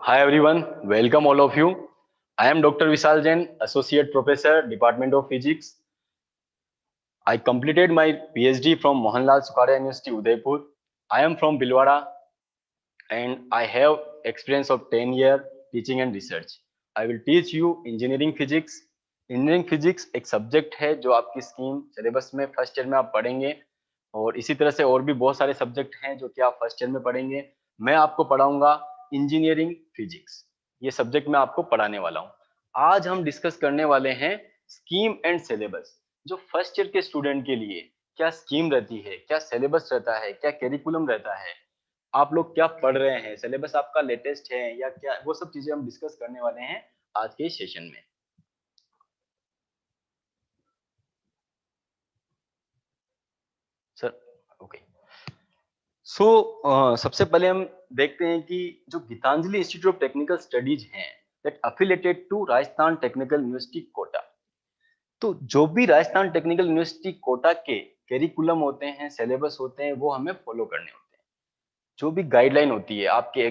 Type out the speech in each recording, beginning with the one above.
Hi everyone, welcome all of you. I am Dr. Vishal Jain, Associate Professor, Department of Physics. I completed my PhD from Mohanlal Sukhada University, Udaipur. I am from Bhilwara and I have experience of 10 year teaching and research. I will teach you engineering physics. Engineering physics एक subject है जो आपकी scheme syllabus में first year में आप पढ़ेंगे और इसी तरह से और भी बहुत सारे सब्जेक्ट हैं जो कि आप फर्स्ट ईयर में पढ़ेंगे। मैं आपको पढ़ाऊंगा इंजीनियरिंग फिजिक्स, ये सब्जेक्ट मैं आपको पढ़ाने वाला हूँ। आज हम डिस्कस करने वाले हैं स्कीम एंड सिलेबस। जो फर्स्ट ईयर के स्टूडेंट के लिए क्या स्कीम रहती है, क्या सिलेबस रहता है, क्या कैरिकुलम रहता है, आप लोग क्या पढ़ रहे हैं, सिलेबस आपका लेटेस्ट है या क्या, वो सब चीजें हम डिस्कस करने वाले हैं आज के सेशन में। सर ओके, सबसे पहले हम देखते हैं कि जो Gitanjali institute of technical studies हैं that affiliated to Rajasthan technical university Kota. तो जो भी राजस्थान टेक्निकल यूनिवर्सिटी कोटा के करिकुलम होते हैं, सिलेबस होते हैं, वो हमें फॉलो करने होते हैं। जो भी गाइडलाइन होती है आपके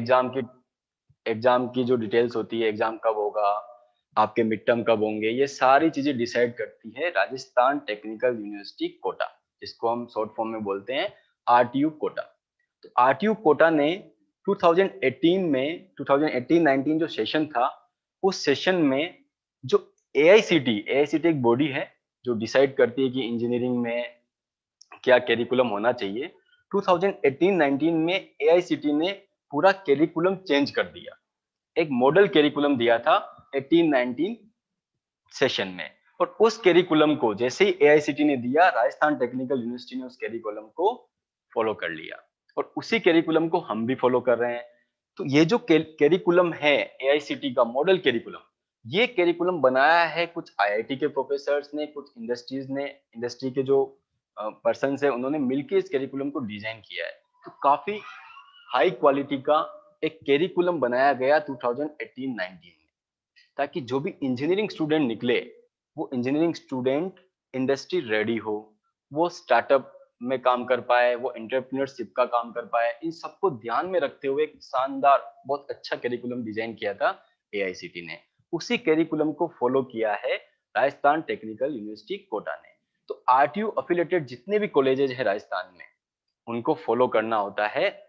एग्जाम की जो डिटेल्स होती है, एग्जाम कब होगा, आपके मिड टर्म कब होंगे, ये सारी चीजें डिसाइड करती है राजस्थान टेक्निकल यूनिवर्सिटी कोटा, जिसको हम शॉर्ट फॉर्म में बोलते हैं आरटीयू कोटा। तो आरटीयू कोटा ने 2018 जो सेशन था, उस सेशन में जो एआईसीटी एक बॉडी है जो डिसाइड करती है कि इंजीनियरिंग में क्या करिकुलम होना चाहिए। 2018-19 में एआईसीटी ने पूरा करिकुलम चेंज कर दिया, एक मॉडल करिकुलम दिया था 18-19 सेशन में। और उस करिकुलम को जैसे ही एआईसीटी ने दिया, राजस्थान टेक्निकल यूनिवर्सिटी ने उस करिकुलम को फॉलो कर लिया और उसी करिकुलम को हम भी फॉलो कर रहे हैं। तो ये जो करिकुलम है एआईसीटी का मॉडल करिकुलम, ये करिकुलम बनाया है कुछ आईआईटी के प्रोफेसर्स ने, कुछ इंडस्ट्रीज ने, इंडस्ट्री के जो पर्सन है उन्होंने मिलकर इस करिकुलम को डिजाइन किया है। तो काफी हाई क्वालिटी का एक करिकुलम बनाया गया 2018-19 में, ताकि जो भी इंजीनियरिंग स्टूडेंट निकले, वो इंजीनियरिंग स्टूडेंट इंडस्ट्री रेडी हो, वो स्टार्टअप में काम कर पाए, वो एंटरप्रेन्योरशिप का काम कर पाए। इन सबको ध्यान में रखते हुए एक शानदार बहुत अच्छा करिकुलम डिजाइन किया था एआईसीटी ने। उसी करिकुलम को फॉलो किया है राजस्थान टेक्निकल यूनिवर्सिटी कोटा ने। तो आरटीयू अफिलिएटेड जितने भी कॉलेजेस है राजस्थान में, उनको फॉलो करना होता है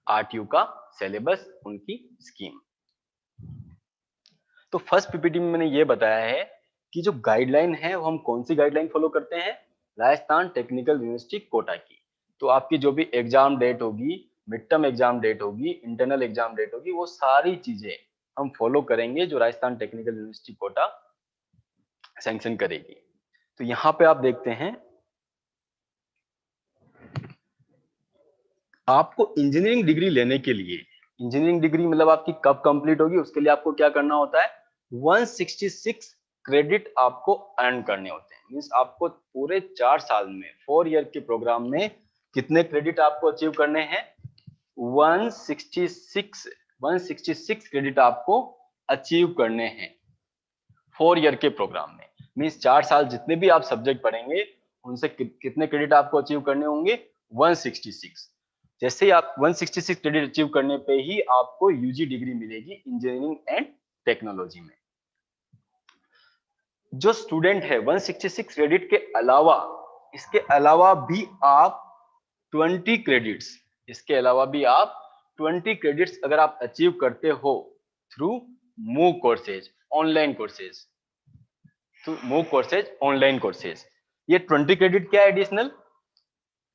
आरटीयू का सिलेबस, उनकी स्कीम। तो फर्स्ट पीपीटी में मैंने ये बताया है कि जो गाइडलाइन है वो हम कौन सी गाइडलाइन फॉलो करते हैं, राजस्थान टेक्निकल यूनिवर्सिटी कोटा की। तो आपकी जो भी एग्जाम डेट होगी, मिड टर्म एग्जाम डेट होगी, इंटरनल एग्जाम डेट होगी, वो सारी चीजें हम फॉलो करेंगे जो Rajasthan technical university Kota sanction करेगी। तो यहाँ पे आप देखते हैं, आपको इंजीनियरिंग डिग्री लेने के लिए, इंजीनियरिंग डिग्री मतलब आपकी कब कंप्लीट होगी, उसके लिए आपको क्या करना होता है, 166 क्रेडिट आपको अर्न करने होते हैं। मींस आपको पूरे 4 साल में, 4 ईयर के प्रोग्राम में कितने क्रेडिट आपको अचीव करने हैं, 166 क्रेडिट आपको अचीव करने हैं 4 ईयर के प्रोग्राम में। मींस 4 साल जितने भी आप सब्जेक्ट पढ़ेंगे, उनसे कितने क्रेडिट आपको अचीव करने होंगे, 166। जैसे ही आप 166 क्रेडिट अचीव करने पे ही आपको यूजी डिग्री मिलेगी इंजीनियरिंग एंड टेक्नोलॉजी में। जो स्टूडेंट है 166 क्रेडिट के अलावा, इसके अलावा भी आप 20 क्रेडिट्स, इसके अलावा भी आप 20 क्रेडिट्स अगर आप अचीव करते हो through move courses, online courses, through move courses, online courses. ये 20 क्रेडिट क्या है, एडिशनल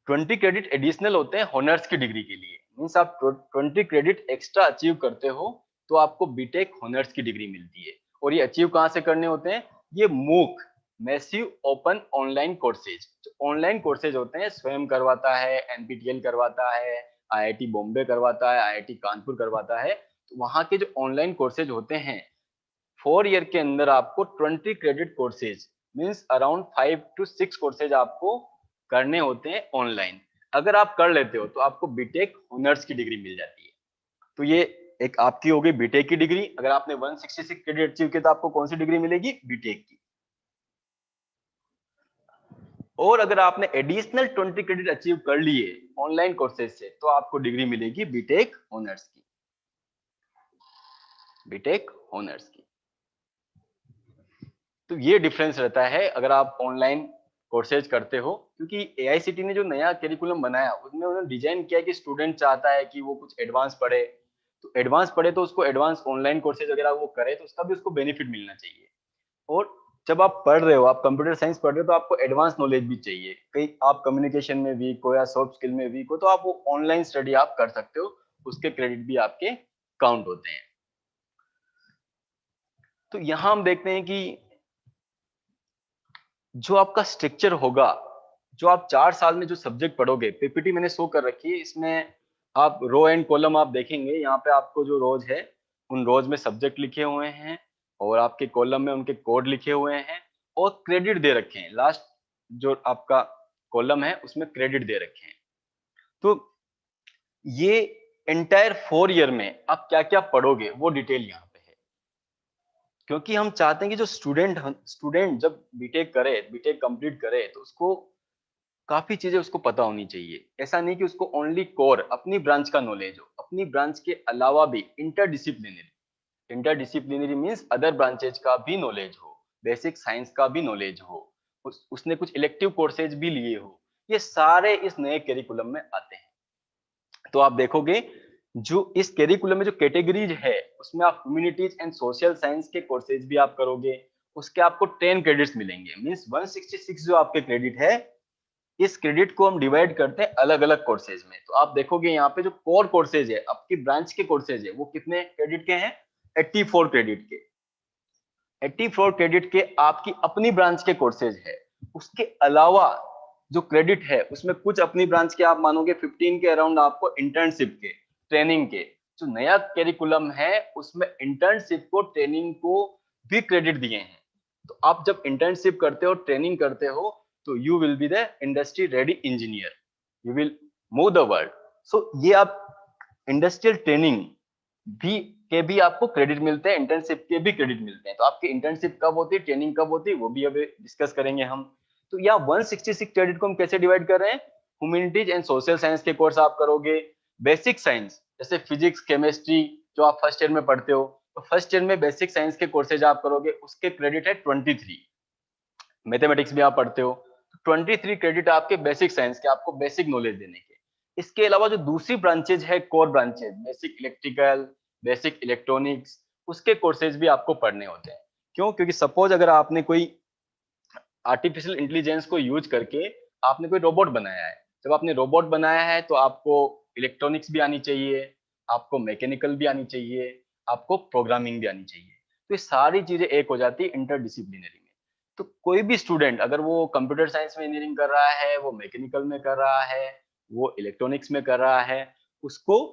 20 क्रेडिट एडिशनल होते हैं हॉनर्स की डिग्री के लिए। मींस आप 20 क्रेडिट एक्स्ट्रा अचीव करते हो तो आपको बीटेक हॉनर्स की डिग्री मिलती है। और ये अचीव कहां से करने होते हैं, ये मूक massive open online courses, online courses होते हैं, स्वयं करवाता है, एनपीटीएल करवाता है, आईआईटी बॉम्बे करवाता है, आईआईटी कानपुर करवाता है। तो वहां के जो ऑनलाइन कोर्सेज होते हैं 4 ईयर के अंदर आपको 20 credit courses means around 5 to 6 courses आपको करने होते हैं ऑनलाइन। अगर आप कर लेते हो तो आपको बीटेक ऑनर्स की डिग्री मिल जाती है। तो ये एक आपकी हो गई बीटेक की डिग्री। अगर आपने 166 क्रेडिट अचीव किया तो आपको कौन सी डिग्री मिलेगी, बीटेक की। और अगर आपने एडिशनल 20 क्रेडिट अचीव कर लिए ऑनलाइन कोर्सेज से तो आपको डिग्री मिलेगी बीटेक ऑनर्स की। बीटेक ऑनर्स की। तो ये डिफरेंस रहता है अगर आप ऑनलाइन कोर्सेज करते हो, क्योंकि एआईसीटी ने जो नया करिकुलम बनाया उसमें उन्होंने डिजाइन किया कि स्टूडेंट चाहता है कि वो कुछ एडवांस पढ़े, तो एडवांस पढ़े तो उसको एडवांस ऑनलाइन कोर्सेज वगैरह वो करे तो उसका भी उसको बेनिफिट मिलना चाहिए। और जब आप पढ़ रहे हो, आप कंप्यूटर साइंस पढ़ रहे हो, तो आपको एडवांस नॉलेज भी चाहिए। कहीं आप कम्युनिकेशन में वीक हो या सॉफ्ट स्किल में वीक हो तो आप वो ऑनलाइन स्टडी आप कर सकते हो, उसके क्रेडिट भी आपके काउंट होते हैं। तो यहाँ हम देखते हैं कि जो आपका स्ट्रक्चर होगा, जो आप 4 साल में जो सब्जेक्ट पढ़ोगे, पीपीटी मैंने शो कर रखी है, इसमें आप रो एंड कॉलम आप देखेंगे, यहाँ पे आपको जो रोज है उन रोज में सब्जेक्ट लिखे हुए हैं और आपके कॉलम में उनके कोड लिखे हुए हैं और क्रेडिट दे रखे हैं। लास्ट जो आपका कॉलम है उसमें क्रेडिट दे रखे हैं। तो ये एंटायर 4 ईयर में आप क्या क्या पढ़ोगे वो डिटेल यहाँ पे है, क्योंकि हम चाहते हैं कि जो स्टूडेंट जब बीटेक करे, बीटेक कंप्लीट करे, तो उसको काफी चीजें उसको पता होनी चाहिए। ऐसा नहीं कि उसको ओनली कोर अपनी ब्रांच का नॉलेज हो, अपनी ब्रांच के अलावा भी interdisciplinary, interdisciplinary means other branches का भी नॉलेज हो, बेसिक साइंस का भी नॉलेज हो, उसने कुछ इलेक्टिव कोर्सेज भी लिए हो, ये सारे इस नए करिकुलम में आते हैं। तो आप देखोगे जो इस करिकुलम में जो कैटेगरीज है उसमें आप ह्यूमैनिटीज एंड सोशल साइंस के कोर्सेज भी आप करोगे, उसके आपको 10 क्रेडिट्स मिलेंगे, मींस 166 जो आपके क्रेडिट है, इस क्रेडिट को हम डिवाइड करते हैं अलग अलग कोर्सेज में। तो आप देखोगे यहाँ पे जो कोर कोर्सेज है, आपकी ब्रांच के कोर्सेज है, वो कितने क्रेडिट के हैं? 84 क्रेडिट के। 84 क्रेडिट के आपकी अपनी ब्रांच के कोर्सेज है। उसके अलावा जो क्रेडिट है उसमें कुछ अपनी ब्रांच के आप मानोगे 15 के अराउंड आपको इंटर्नशिप के, ट्रेनिंग के। जो नया करिकुलम है उसमें इंटर्नशिप को, ट्रेनिंग को भी क्रेडिट दिए हैं। तो आप जब इंटर्नशिप करते हो, ट्रेनिंग करते हो, तो you will be the industry ready engineer, you will move the world. So ये आप इंडस्ट्रियल ट्रेनिंग भी के भी आपको क्रेडिट मिलते हैं, इंटर्नशिप के भी क्रेडिट मिलते हैं। तो आपकी इंटर्नशिप कब होती है, ट्रेनिंग कब होती है, वो भी अभी डिस्कस करेंगे हम। तो यहाँ 166 क्रेडिट को हम कैसे डिवाइड कर रहे हैं? ह्यूमैनिटीज एंड सोशल साइंस के कोर्स आप करोगे, बेसिक साइंस जैसे फिजिक्स, केमिस्ट्री जो आप फर्स्ट ईयर में पढ़ते हो, तो फर्स्ट ईयर में बेसिक साइंस के कोर्सेज आप करोगे, उसके क्रेडिट है 23। मैथमेटिक्स भी आप पढ़ते हो, 23 क्रेडिट आपके बेसिक साइंस के, आपको बेसिक नॉलेज देने के। इसके अलावा जो दूसरी ब्रांचेज है, core branches, basic electrical, basic electronics, उसके कोर्सेज भी आपको पढ़ने होते हैं। क्यों? क्योंकि सपोज अगर आपने कोई आर्टिफिशियल इंटेलिजेंस को यूज करके आपने कोई रोबोट बनाया है, जब आपने रोबोट बनाया है तो आपको इलेक्ट्रॉनिक्स भी आनी चाहिए, आपको मैकेनिकल भी आनी चाहिए, आपको प्रोग्रामिंग भी आनी चाहिए। तो ये सारी चीजें एक हो जाती है इंटरडिसिप्लिनरी में। तो कोई भी स्टूडेंट अगर वो कंप्यूटर साइंस में इंजीनियरिंग कर रहा है, वो मैकेनिकल में कर रहा है, वो इलेक्ट्रॉनिक्स में कर रहा है, उसको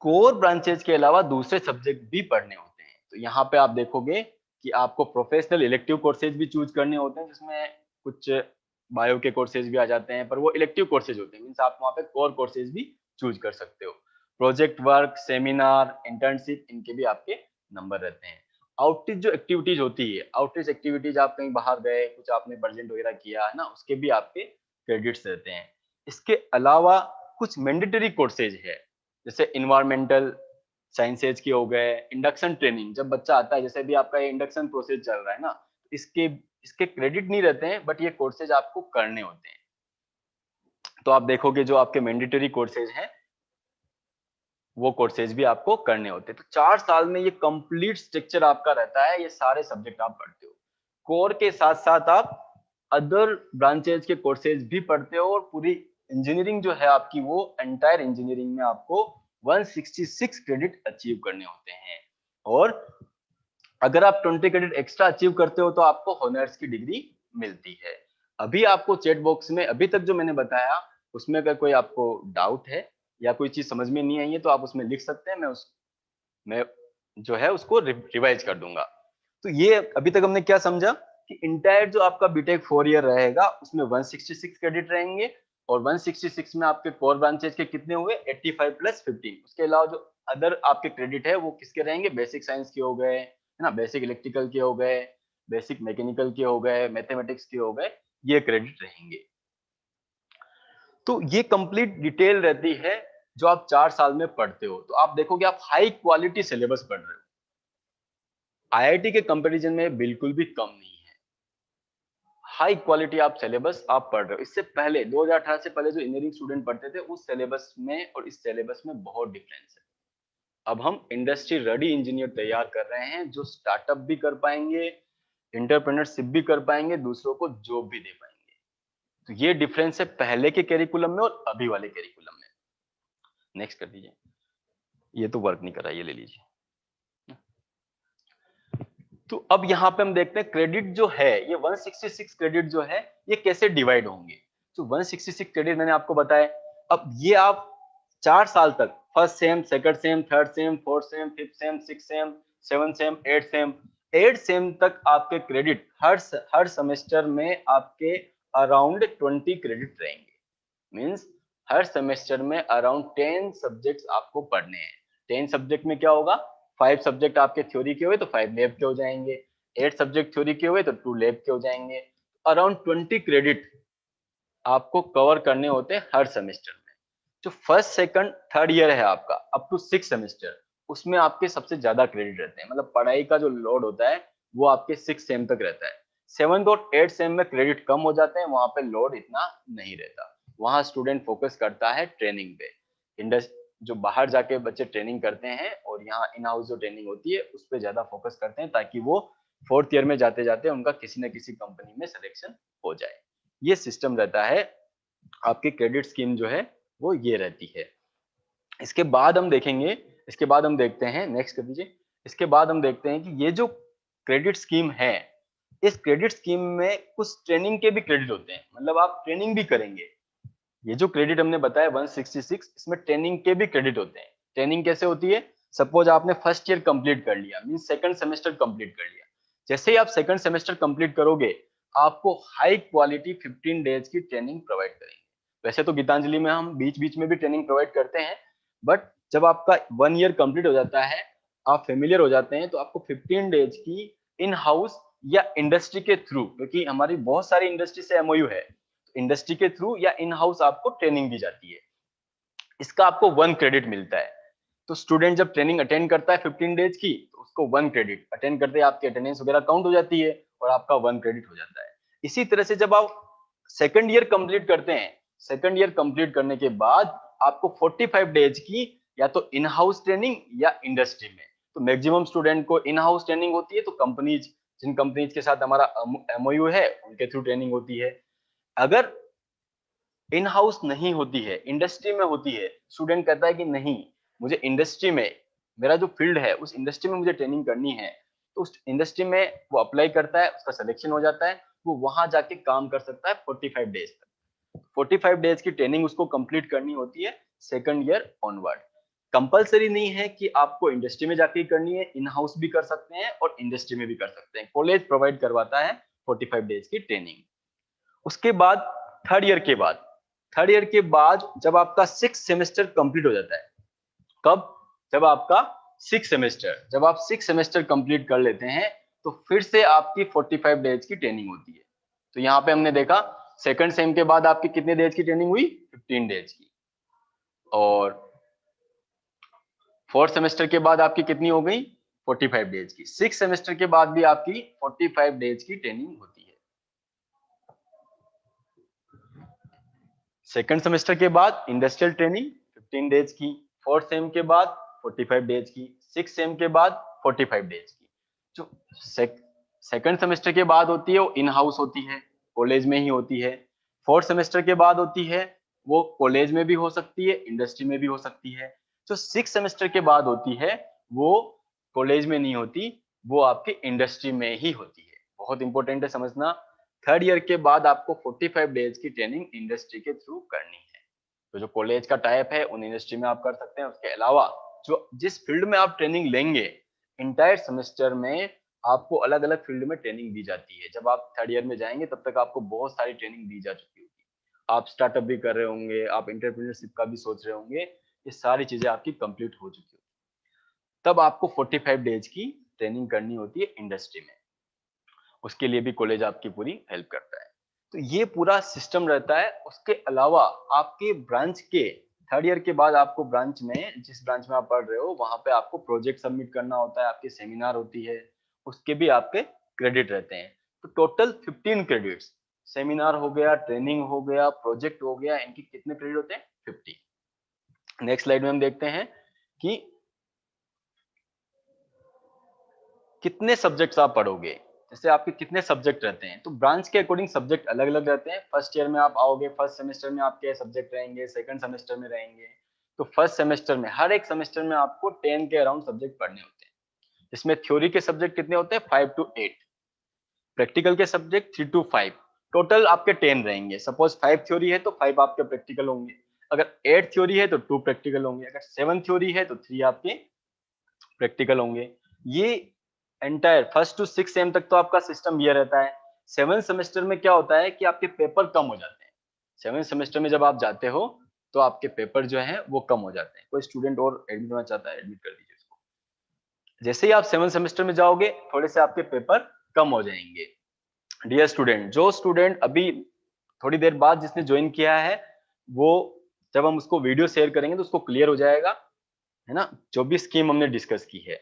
कोर ब्रांचेज के अलावा दूसरे सब्जेक्ट भी पढ़ने होते हैं। तो यहाँ पे आप देखोगे कि आपको प्रोफेशनल इलेक्टिव कोर्सेज भी चूज करने होते हैं, जिसमें कुछ बायो के कोर्सेज भी आ जाते हैं, पर वो इलेक्टिव कोर्सेज होते हैं, मींस आप वहाँ पे कोर कोर्सेज भी चूज कर सकते हो। प्रोजेक्ट वर्क, सेमिनार, इंटर्नशिप, इनके भी आपके नंबर रहते हैं। आउटरीच जो एक्टिविटीज होती है, आउटरीच एक्टिविटीज आप कहीं बाहर गए, कुछ आपने प्रेजेंट वगैरह किया है ना, उसके भी आपके क्रेडिट्स रहते हैं। इसके अलावा कुछ मैंडेटरी कोर्सेज है, जैसे इन्वायरमेंटल साइंसेज के हो गए, इंडक्शन ट्रेनिंग, जब बच्चा आता है, जैसे भी आपका ये इंडक्शन प्रोसेस चल रहा है ना, इसके इसके क्रेडिट नहीं रहते हैं, बट ये कोर्सेज आपको करने होते हैं। तो आप देखोगे जो आपके मैंडेटरी कोर्सेज हैं, वो कोर्सेज भी आपको करने होते हैं। तो 4 साल में ये कंप्लीट स्ट्रक्चर आपका रहता है, ये सारे सब्जेक्ट आप पढ़ते हो। कोर के साथ साथ आप अदर ब्रांचेज के कोर्सेज भी पढ़ते हो, और पूरी इंजीनियरिंग जो है आपकी, वो एंटायर इंजीनियरिंग में आपको 166 क्रेडिट अचीव करने होते हैं। और अगर आप 20 क्रेडिट एक्स्ट्रा अचीव करते हो तो आपको ऑनर्स की डिग्री मिलती है। अभी आपको चैट बॉक्स में अभी तक जो मैंने बताया, उसमें अगर कोई आपको डाउट है या कोई चीज समझ में नहीं आई है तो आप उसमें लिख सकते हैं, मैं जो है उसको रिवाइज कर दूंगा। तो ये अभी तक हमने क्या समझा कि इंटायर जो आपका बीटेक 4 ईयर रहेगा उसमें 166 क्रेडिट रहेंगे, और 166 में आपके कोर ब्रांचेज के कितने हुए? 85 प्लस 15। उसके अलावा जो अदर आपके क्रेडिट है वो किसके रहेंगे? बेसिक साइंस के हो गए, है ना, बेसिक इलेक्ट्रिकल के हो गए, बेसिक मैकेनिकल के हो गए, मैथमेटिक्स के हो गए, ये क्रेडिट रहेंगे। तो ये कंप्लीट डिटेल रहती है जो आप 4 साल में पढ़ते हो, तो आप देखोगे आप हाई क्वालिटी सिलेबस पढ़ रहे हो। आईआईटी के कंपैरिजन में बिल्कुल भी कम नहीं है। हाई क्वालिटी आप सिलेबस आप पढ़ रहे हो। इससे पहले 2018 से पहले जो इंजीनियरिंग स्टूडेंट पढ़ते थे, उस सिलेबस में और इस सिलेबस में बहुत डिफरेंस है। अब हम इंडस्ट्री रेडी इंजीनियर तैयार कर रहे हैं, जो स्टार्टअप भी कर पाएंगे, एंटरप्रेन्योरशिप भी कर पाएंगे, दूसरों को जॉब भी दे पाएंगे। तो ये डिफरेंस है पहले के कैरिकुलम में और अभी वाले कैरिकुलम में। नेक्स्ट कर दीजिए। ये तो वर्क नहीं कर रहा, ये ले लीजिए। तो अब यहाँ पे हम देखते हैं क्रेडिट जो है, ये 166 क्रेडिट जो है ये कैसे डिवाइड होंगे। तो 166 क्रेडिट मैंने आपको बताया। अब ये आप 4 साल तक first sem, second sem, third sem, fourth sem, fifth sem, six sem, seven sem, eight sem तक आपके क्रेडिट हर सेमेस्टर में आपके अराउंड 20 क्रेडिट रहेंगे। मींस हर सेमेस्टर में अराउंड 10 सब्जेक्ट्स आपको पढ़ने हैं। 10 सब्जेक्ट में क्या होगा, 5 सब्जेक्ट आपके थ्योरी के हुए तो 5 लैब के हो जाएंगे, 8 सब्जेक्ट थ्योरी के हुए तो 2 लैब के हो जाएंगे। अराउंड 20 क्रेडिट आपको कवर करने होते हैं हर सेमेस्टर में। जो फर्स्ट सेकंड थर्ड ईयर है आपका अप टू 6 सेमेस्टर, उसमें आपके सबसे ज्यादा क्रेडिट रहते हैं। मतलब पढ़ाई का जो लोड होता है वो आपके 6 सेम तक रहता है। 7th और 8th सेम में क्रेडिट कम हो जाते हैं, वहां पे लोड इतना नहीं रहता। वहां स्टूडेंट फोकस करता है ट्रेनिंग पे। जो बाहर जाके बच्चे ट्रेनिंग करते हैं और यहाँ इन हाउस जो ट्रेनिंग होती है उस पर ज्यादा फोकस करते हैं, ताकि वो 4th ईयर में जाते जाते उनका किसी न किसी कंपनी में सिलेक्शन हो जाए। ये सिस्टम रहता है। आपकी क्रेडिट स्कीम जो है वो ये रहती है। इसके बाद हम देखेंगे, इसके बाद हम देखते हैं, नेक्स्ट कर दीजिए। इसके बाद हम देखते हैं कि ये जो क्रेडिट स्कीम है, इस क्रेडिट स्कीम में कुछ ट्रेनिंग के भी क्रेडिट होते हैं। मतलब आप ट्रेनिंग भी करेंगे। ये जो क्रेडिट हमने बताया 166, इसमें ट्रेनिंग के भी क्रेडिट होते हैं। ट्रेनिंग कैसे होती है, सपोज आपने फर्स्ट ईयर कंप्लीट कर लिया, मीन सेकंड सेमेस्टर कंप्लीट कर लिया। जैसे ही आप सेकंड सेमेस्टर कंप्लीट करोगे, आपको हाई क्वालिटी 15 डेज की ट्रेनिंग प्रोवाइड करेंगे। वैसे तो गीतांजलि में हम बीच बीच में भी ट्रेनिंग प्रोवाइड करते हैं, बट जब आपका 1 ईयर कंप्लीट हो जाता है, आप फेमिलियर हो जाते हैं, तो आपको 15 डेज की इन हाउस या इंडस्ट्री के थ्रू, क्योंकि हमारी बहुत सारी इंडस्ट्री से एमओयू है, इंडस्ट्री के थ्रू या इन हाउस आपको ट्रेनिंग दी जाती है। इसका आपको 1 क्रेडिट मिलता है। तो स्टूडेंट जब ट्रेनिंग अटेंड करता है 15 डेज की, तो उसको 1 क्रेडिट अटेंड करते हैं, आपकी अटेंडेंस वगैरह काउंट हो जाती है और आपका 1 क्रेडिट हो जाता है। इसी तरह से जब आप सेकंड ईयर कंप्लीट करते हैं, सेकंड ईयर कंप्लीट करने के बाद आपको 45 डेज की या तो इन हाउस ट्रेनिंग या इंडस्ट्री में, तो मैक्सिमम स्टूडेंट को इन हाउस ट्रेनिंग होती है, तो कंपनीज, जिन कंपनीज के साथ हमारा एमओयू है उनके थ्रू ट्रेनिंग होती है। अगर इन हाउस नहीं होती है, इंडस्ट्री में होती है, स्टूडेंट कहता है कि नहीं, मुझे इंडस्ट्री में, मेरा जो फील्ड है उस इंडस्ट्री में मुझे ट्रेनिंग करनी है, तो उस इंडस्ट्री में वो अप्लाई करता है, उसका सिलेक्शन हो जाता है, वो वहां जाके काम कर सकता है 45 डेज तक। 45 डेज की ट्रेनिंग उसको कंप्लीट करनी होती है सेकंड ईयर ऑनवर्ड। कंपलसरी नहीं है कि आपको इंडस्ट्री में जाके करनी है, इन हाउस भी कर सकते हैं और इंडस्ट्री में भी कर सकते हैं। कॉलेज प्रोवाइड करवाता है 45 डेज की ट्रेनिंग। उसके बाद थर्ड ईयर के बाद, थर्ड ईयर के बाद जब आपका 6 सेमेस्टर कंप्लीट हो जाता है, कब, जब आपका 6 सेमेस्टर, जब आप 6 सेमेस्टर कंप्लीट कर लेते हैं, तो फिर से आपकी 45 डेज की ट्रेनिंग होती है। तो यहाँ पे हमने देखा सेकंड सेम के बाद आपकी कितने डेज की ट्रेनिंग हुई, 15 डेज की, और फोर्थ सेमेस्टर के बाद आपकी कितनी हो गई, 45 डेज की। 6 सेमेस्टर के बाद भी आपकी 45 डेज की ट्रेनिंग होती है। सेकंड सेमेस्टर के बाद इंडस्ट्रियल ट्रेनिंग 15 डेज की, फोर्थ सेम के बाद 45 डेज की, सिक्स सेम के बाद 45 डेज की। जो सेकंड सेमेस्टर के बाद होती है वो इन हाउस होती है, कॉलेज में ही होती है। फोर्थ सेमेस्टर के बाद होती है वो कॉलेज में भी हो सकती है, इंडस्ट्री में भी हो सकती है। जो सिक्स सेमेस्टर के बाद होती है वो कॉलेज में नहीं होती, वो आपकी इंडस्ट्री में ही होती है। बहुत इंपॉर्टेंट है समझना। थर्ड ईयर के बाद आपको 45 डेज की ट्रेनिंग इंडस्ट्री के थ्रू करनी है। तो जो कॉलेज का टाइप है उन इंडस्ट्री में आप कर सकते हैं। उसके अलावा जो जिस फील्ड में आप ट्रेनिंग लेंगे, इंटायर सेमेस्टर में आपको अलग अलग फील्ड में ट्रेनिंग दी जाती है। जब आप थर्ड ईयर में जाएंगे तब तक आपको बहुत सारी ट्रेनिंग दी जा चुकी होगी। आप स्टार्टअप भी कर रहे होंगे, आप एंटरप्रेन्योरशिप का भी सोच रहे होंगे, ये सारी चीजें आपकी कंप्लीट हो चुकी होगी। तब आपको 45 डेज की ट्रेनिंग करनी होती है इंडस्ट्री में। उसके लिए भी कॉलेज आपकी पूरी हेल्प करता है। तो ये पूरा सिस्टम रहता है। उसके अलावा आपके ब्रांच के थर्ड ईयर के बाद आपको ब्रांच में, जिस ब्रांच में आप पढ़ रहे हो वहां पे आपको प्रोजेक्ट सबमिट करना होता है, आपकी सेमिनार होती है, उसके भी आपके क्रेडिट रहते हैं। तो टोटल 15 क्रेडिट्स, सेमिनार हो गया, ट्रेनिंग हो गया, प्रोजेक्ट हो गया, इनके कितने क्रेडिट होते हैं? 50। नेक्स्ट स्लाइड में हम देखते हैं कि कितने सब्जेक्ट्स आप पढ़ोगे, जैसे आपके कितने सब्जेक्ट रहते हैं। तो ब्रांच के अकॉर्डिंग सब्जेक्ट अलग अलग रहते हैं। फर्स्ट ईयर में आप आओगे, फर्स्ट सेमेस्टर में आपके सब्जेक्ट रहेंगे, सेकंड सेमेस्टर में रहेंगे। तो फर्स्ट सेमेस्टर में, हर एक सेमेस्टर में आपको 10 के अराउंड सब्जेक्ट पढ़ने होते हैं। इसमें थ्योरी के सब्जेक्ट कितने होते हैं? 5 to 8। प्रैक्टिकल के सब्जेक्ट 3 to 5। टोटल आपके 10 रहेंगे। सपोज 5 थ्योरी है तो 5 आपके प्रैक्टिकल होंगे, अगर 8 थ्योरी है तो 2 प्रैक्टिकल होंगे, अगर 7 थ्योरी है तो 3 आपके प्रैक्टिकल होंगे। ये एंटायर फर्स्ट टू 6 सेम तक तो आपका सिस्टम ये रहता है। 7 सेमेस्टर में क्या होता है कि आपके पेपर कम हो जाते हैं। 7 सेमेस्टर में जब आप जाते हो तो आपके पेपर जो है वो कम हो जाते हैं। कोई स्टूडेंट और एडमिट होना चाहता है, एडमिट कर दीजिए उसको। जैसे ही आप 7 सेमेस्टर में जाओगे थोड़े से आपके पेपर कम हो जाएंगे। डियर स्टूडेंट, जो स्टूडेंट अभी थोड़ी देर बाद जिसने ज्वाइन किया है, वो जब हम उसको वीडियो शेयर करेंगे तो उसको क्लियर हो जाएगा, है ना, जो भी स्कीम हमने डिस्कस की है।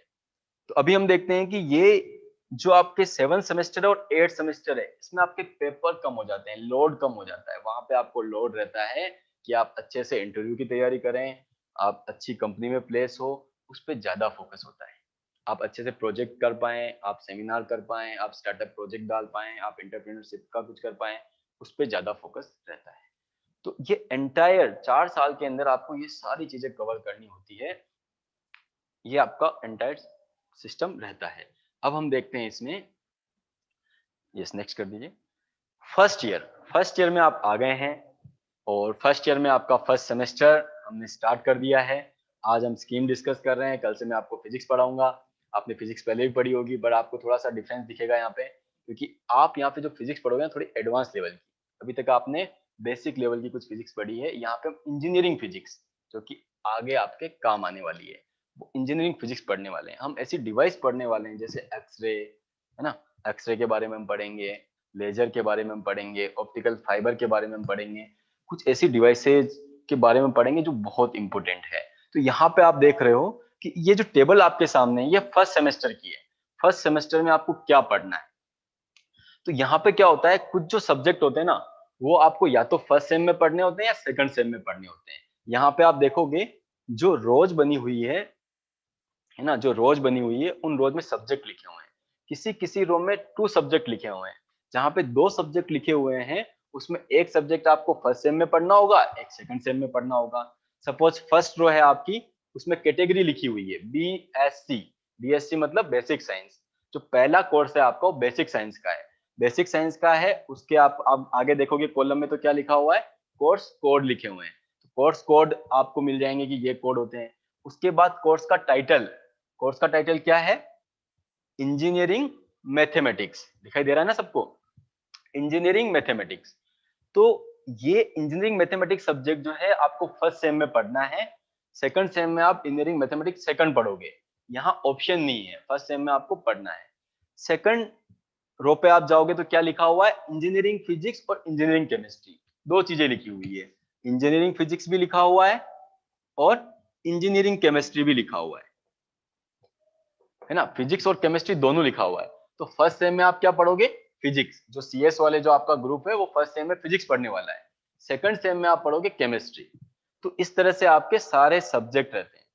तो अभी हम देखते हैं कि ये जो आपके 7 सेमेस्टर और 8 सेमेस्टर है, इसमें आपके पेपर कम हो जाते हैं, लोड कम हो जाता है। वहां पे आपको लोड रहता है कि आप अच्छे से इंटरव्यू की तैयारी करें, आप अच्छी कंपनी में प्लेस हो, उस पर ज्यादा फोकस होता है। आप अच्छे से प्रोजेक्ट कर पाए, आप सेमिनार कर पाए, आप स्टार्टअप प्रोजेक्ट डाल पाए, आप एंटरप्रेन्योरशिप का कुछ कर पाए, उस पर ज्यादा फोकस रहता है। तो ये एंटायर 4 साल के अंदर आपको ये सारी चीजें कवर करनी होती है। ये आपका एंटायर सिस्टम रहता है। अब हम देखते हैं इसमें, यस नेक्स्ट कर दीजिए। फर्स्ट ईयर में आप आ गए हैं और फर्स्ट ईयर में आपका फर्स्ट सेमेस्टर हमने स्टार्ट कर दिया है। आज हम स्कीम डिस्कस कर रहे हैं, कल से मैं आपको फिजिक्स पढ़ाऊंगा। आपने फिजिक्स पहले भी पढ़ी होगी, बट आपको थोड़ा सा डिफरेंस दिखेगा यहाँ पे, क्योंकि आप यहाँ पे जो फिजिक्स पढ़ोगे ना, थोड़ी एडवांस लेवल की। अभी तक आपने बेसिक लेवल की कुछ फिजिक्स पढ़ी है, यहाँ पे हम इंजीनियरिंग फिजिक्स, जो कि आगे आपके काम आने वाली है, वो इंजीनियरिंग फिजिक्स पढ़ने वाले हैं। हम ऐसी डिवाइस पढ़ने वाले हैं जैसे एक्सरे, है ना, एक्सरे के बारे में हम पढ़ेंगे, लेजर के बारे में हम पढ़ेंगे, ऑप्टिकल फाइबर के बारे में हम पढ़ेंगे, कुछ ऐसी डिवाइसेज के बारे में पढ़ेंगे जो बहुत इंपॉर्टेंट है। तो यहाँ पे आप देख रहे हो कि ये जो टेबल आपके सामने है, ये फर्स्ट सेमेस्टर की है। फर्स्ट सेमेस्टर में आपको क्या पढ़ना है। तो यहाँ पे क्या होता है, कुछ जो सब्जेक्ट होते हैं ना, वो आपको या तो फर्स्ट सेम में पढ़ने होते हैं या सेकंड सेम में पढ़ने होते हैं। यहाँ पे आप देखोगे जो रोज बनी हुई है ना, जो रोज बनी हुई है, उन रोज में सब्जेक्ट लिखे हुए हैं। किसी किसी रो में 2 सब्जेक्ट लिखे हुए हैं। जहां पे 2 सब्जेक्ट लिखे हुए हैं, उसमें एक सब्जेक्ट आपको फर्स्ट सेम में पढ़ना होगा, एक सेकंड सेम में पढ़ना होगा। सपोज फर्स्ट रो है आपकी, उसमें कैटेगरी लिखी हुई है बीएससी। बीएससी मतलब बेसिक साइंस। जो पहला कोर्स है आपका, बेसिक साइंस का है। बेसिक साइंस का है, उसके आप आगे देखोगे कॉलम में तो क्या लिखा हुआ है, कोर्स कोड लिखे हुए हैं। कोर्स कोड आपको मिल जाएंगे कि ये कोड होते हैं। उसके बाद कोर्स का टाइटल, कोर्स का टाइटल क्या है, इंजीनियरिंग मैथमेटिक्स। दिखाई दे रहा है ना सबको, इंजीनियरिंग मैथमेटिक्स। तो ये इंजीनियरिंग मैथमेटिक्स सब्जेक्ट जो है आपको फर्स्ट सेम में पढ़ना है। सेकंड सेम में आप इंजीनियरिंग मैथमेटिक्स सेकंड पढ़ोगे। यहाँ ऑप्शन नहीं है, फर्स्ट सेम में आपको पढ़ना है। सेकंड रो पे आप जाओगे तो क्या लिखा हुआ है, इंजीनियरिंग फिजिक्स और इंजीनियरिंग केमिस्ट्री, दो चीजें लिखी हुई है। इंजीनियरिंग फिजिक्स भी लिखा हुआ है और इंजीनियरिंग केमिस्ट्री भी लिखा हुआ है ना, फिजिक्स और केमिस्ट्री दोनों लिखा हुआ है। तो फर्स्ट सेम में आप क्या पढ़ोगे, फिजिक्स। जो सीएस वाले जो आपका ग्रुप है, वो फर्स्ट सेम में फिजिक्स पढ़ने वाला है। सेकंड सेम में आप पढ़ोगे केमिस्ट्री। तो इस तरह से आपके सारे सब्जेक्ट रहते हैं।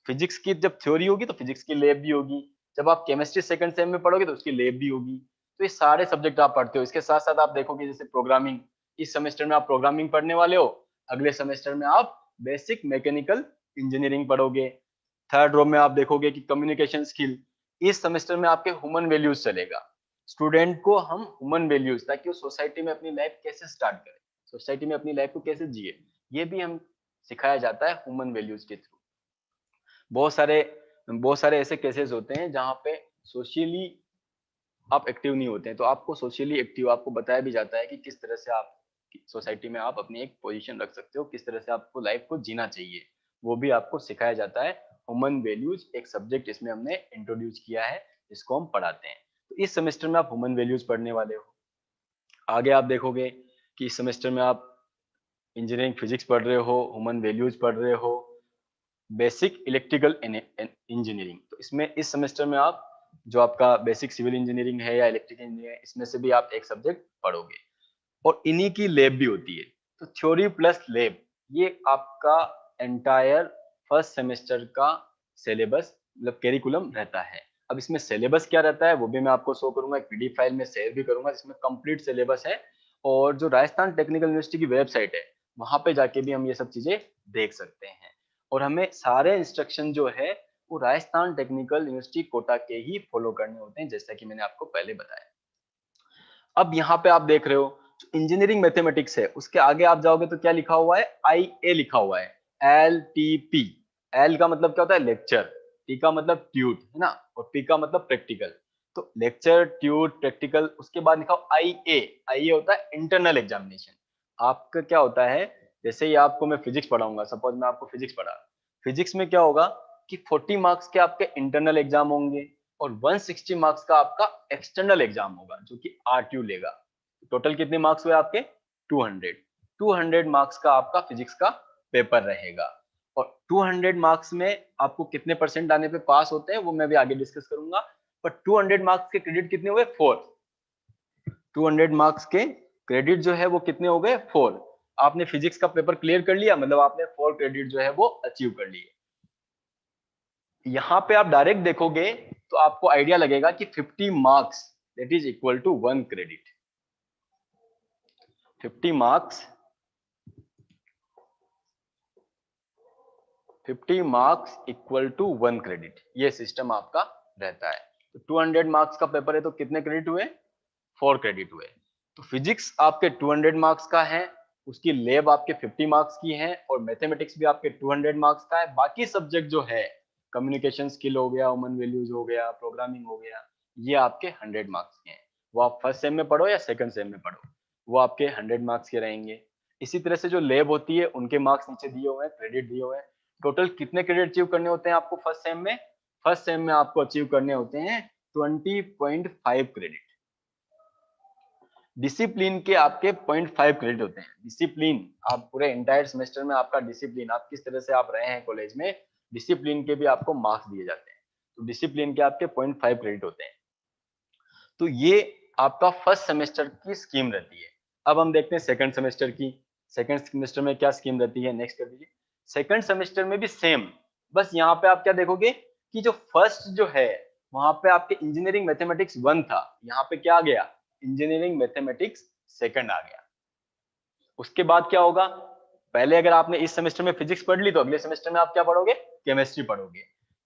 फिजिक्स की जब थ्योरी होगी तो फिजिक्स की लैब भी होगी, जब आप केमिस्ट्री सेकंड सेम में पढ़ोगे तो उसकी लैब भी होगी। तो ये सारे सब्जेक्ट आप पढ़ते हो। इसके साथ साथ आप देखोगे जैसे प्रोग्रामिंग, इस सेमेस्टर में आप प्रोग्रामिंग पढ़ने वाले हो, अगले सेमेस्टर में आप बेसिक मैकेनिकल इंजीनियरिंग पढ़ोगे। थर्ड रो में आप देखोगे कि कम्युनिकेशन स्किल, इस सेमेस्टर में आपके ह्यूमन वैल्यूज चलेगा। स्टूडेंट को हम ह्यूमन वैल्यूज, ताकि वो सोसाइटी में अपनी लाइफ कैसे स्टार्ट करे, सोसाइटी में अपनी लाइफ को कैसे जिए, ये भी हम सिखाया जाता है ह्यूमन वैल्यूज के थ्रू। बहुत सारे ऐसे केसेस होते हैं जहां पे सोशली आप एक्टिव नहीं होते हैं, तो आपको सोशली एक्टिव आपको बताया भी जाता है कि किस तरह से आप सोसाइटी में आप अपनी एक पोजीशन रख सकते हो, किस तरह से आपको लाइफ को जीना चाहिए, वो भी आपको सिखाया जाता है। ह्यूमन वैल्यूज एक सब्जेक्ट इसमें हमने इंट्रोड्यूस किया है, जिसको हम पढ़ाते हैं। तो इस सेमेस्टर में आप ह्यूमन वैल्यूज पढ़ने वाले हो। आगे आप देखोगे कि इस सेमेस्टर में आप इंजीनियरिंग फिजिक्स पढ़ रहे हो, ह्यूमन वैल्यूज पढ़ रहे हो, बेसिक इलेक्ट्रिकल इंजीनियरिंग। तो इसमें इस सेमेस्टर में आप जो आपका बेसिक सिविल इंजीनियरिंग है या इलेक्ट्रिकल इंजीनियरिंग, इसमें से भी आप एक सब्जेक्ट पढ़ोगे और इन्हीं की लैब भी होती है। तो थ्योरी प्लस लैब, ये आपका एंटायर फर्स्ट सेमेस्टर का सिलेबस मतलब कैरिकुलम रहता है। अब इसमें सिलेबस क्या रहता है वो भी मैं आपको शो करूंगा, एक पीडीएफ फाइल में शेयर भी करूंगा जिसमें कंप्लीट सिलेबस है, और जो राजस्थान टेक्निकल यूनिवर्सिटी की वेबसाइट है वहां पे जाके भी हम ये सब चीजें देख सकते हैं। और हमें सारे इंस्ट्रक्शन जो है वो राजस्थान टेक्निकल यूनिवर्सिटी कोटा के ही फॉलो करने होते हैं, जैसा कि मैंने आपको पहले बताया। अब यहाँ पे आप देख रहे हो इंजीनियरिंग मैथमेटिक्स है, उसके आगे आप जाओगे तो क्या लिखा हुआ है, IA लिखा हुआ है, LTP। एल का मतलब क्या होता है, लेक्चर, टी का मतलब ट्यूट है ना, और पी का मतलब प्रैक्टिकल। तो लेक्चर, ट्यूट, प्रैक्टिकल, उसके बाद लिखा IA होता है इंटरनल एग्जामिनेशन। आपका क्या होता है, जैसे ही आपको मैं फिजिक्स पढ़ाऊंगा, सपोज मैं आपको फिजिक्स पढ़ा, फिजिक्स में क्या होगा कि 40 मार्क्स के आपके इंटरनल एग्जाम होंगे और 160 मार्क्स का आपका एक्सटर्नल एग्जाम होगा जो कि RTU लेगा। टोटल कितने मार्क्स हुए आपके, 200। 200 मार्क्स का आपका फिजिक्स का पेपर रहेगा, और 200 मार्क्स में आपको कितने परसेंट आने पे पास होते हैं वो मैं भी आगे डिस्कस करूंगा। पर 200 मार्क्स के क्रेडिट कितने हुए, 4। 200 मार्क्स के क्रेडिट जो है वो कितने हो गए, 4। आपने फिजिक्स का पेपर क्लियर कर लिया, मतलब आपने 4 क्रेडिट जो है वो अचीव कर लिए। यहां पे आप डायरेक्ट देखोगे तो आपको आइडिया लगेगा कि 50 marks that is equal to 1 credit. 50 marks 50 marks equal to 1 credit, ये सिस्टम आपका रहता है। तो 200 मार्क्स का पेपर है तो कितने क्रेडिट हुए, 4 क्रेडिट हुए। तो फिजिक्स आपके 200 मार्क्स का है, उसकी लैब आपके 50 मार्क्स की है, और मैथमेटिक्स भी आपके 200 मार्क्स का है। बाकी सब्जेक्ट जो है, कम्युनिकेशन स्किल हो गया, ह्यूमन वैल्यूज हो गया, प्रोग्रामिंग हो गया, ये आपके 100 मार्क्स के हैं। वो आप फर्स्ट सेम में पढ़ो या सेकंड सेम में पढ़ो, वो आपके 100 मार्क्स के रहेंगे। इसी तरह से जो लैब होती है उनके मार्क्स नीचे दिए हुए हैं, क्रेडिट दिए हुए हैं। टोटल कितने क्रेडिट अचीव करने होते हैं आपको फर्स्ट सेम में, फर्स्ट सेम में आपको अचीव करने होते हैं 20.5 क्रेडिट। डिसिप्लिन के आपके 0.5 क्रेडिट होते हैं। डिसिप्लिन, आप पूरे एंटायर सेमेस्टर में आपका डिसिप्लिन, आप किस तरह से आप रहे हैं कॉलेज में, डिसिप्लिन के भी आपको मार्क्स दिए जाते हैं। तो डिसिप्लिन के आपके 0.5 क्रेडिट होते हैं। तो ये आपका फर्स्ट सेमेस्टर की स्कीम रहती है। अब हम देखते हैं सेकंड सेमेस्टर की। सेकंड सेमेस्टर में क्या स्कीम रहती है, नेक्स्ट कर दीजिए। सेकंड सेमेस्टर में भी सेम, बस यहाँ पे आप क्या देखोगे कि जो फर्स्ट जो है वहां पे आपके इंजीनियरिंग मैथमेटिक्स 1 था, यहाँ पे क्या आ गया, इंजीनियरिंग मैथमेटिक्स सेकंड आ गया। उसके बाद क्या होगा, पहले अगर आपने इस सेमेस्टर में फिजिक्स पढ़ ली तो अगले सेमेस्टर में आप क्या पढ़ोगे, केमिस्ट्री पढ़ोगे।